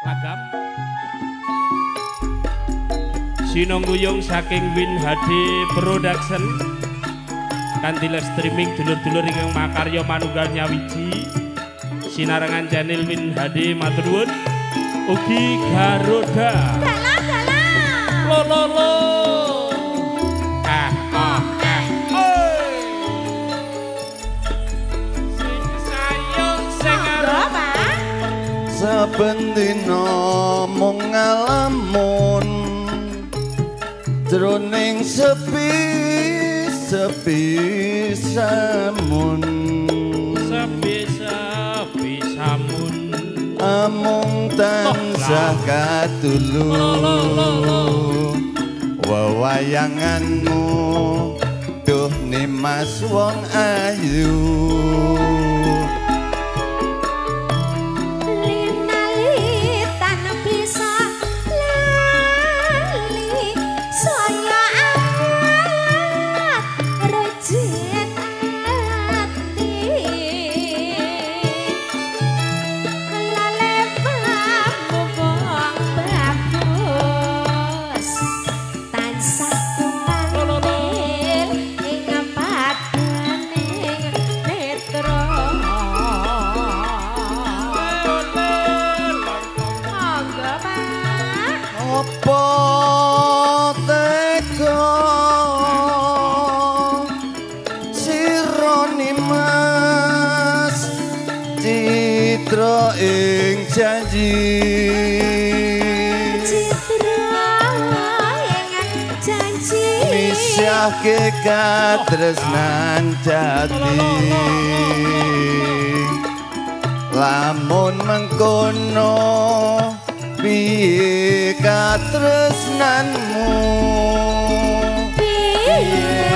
Lagam Sinongguyung saking Win HD Production kanthi live streaming dulur-dulur ingkang makarya manunggal nyawiji sinarengan channel Win HD matur nuwun ugi Garuda lo lo lo saben dina mung ngalamun jroning sepi samun amung tansah katulu wewayanganmu duh nimas wong ayu ing janji misyahke katresnan jati lamun mengkono piye katresnanmu piye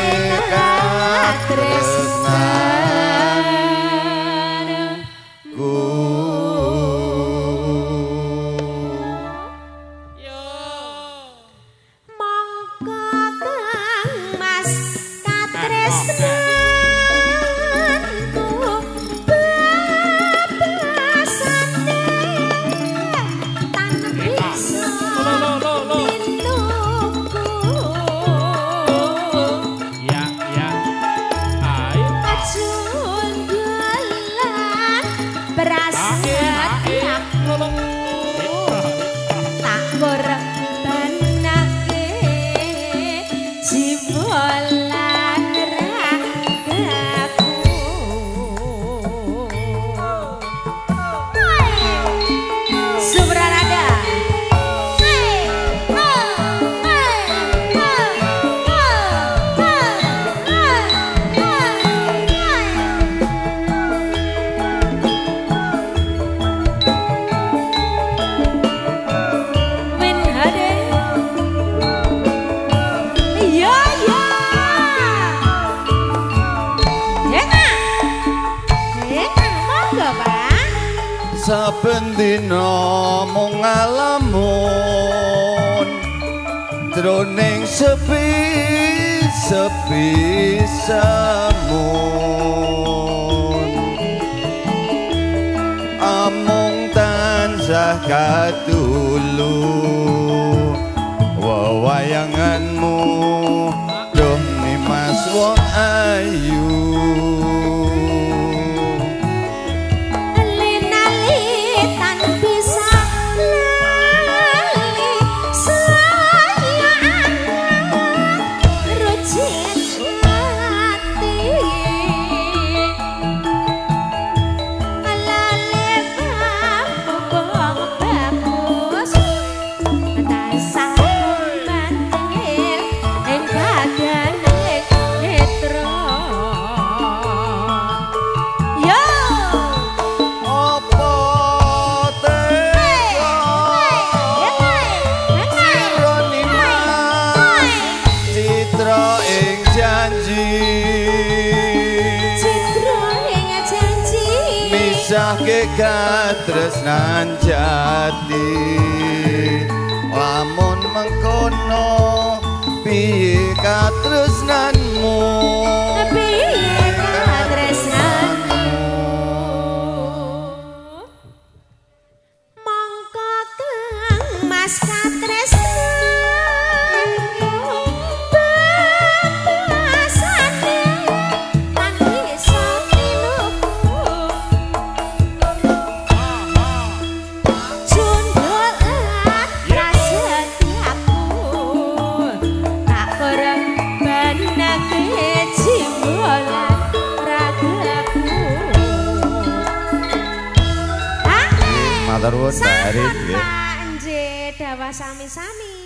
saben dina mung ngalamun jroning sepi samun amung tansah katulu wewayanganmu duh nimas wong ayu misahke katresnan jati lamun mengkono piye katresnanmu piye katresnanmu mongko Matur nuwun Mbak Arin nggih. Dawa sami-sami.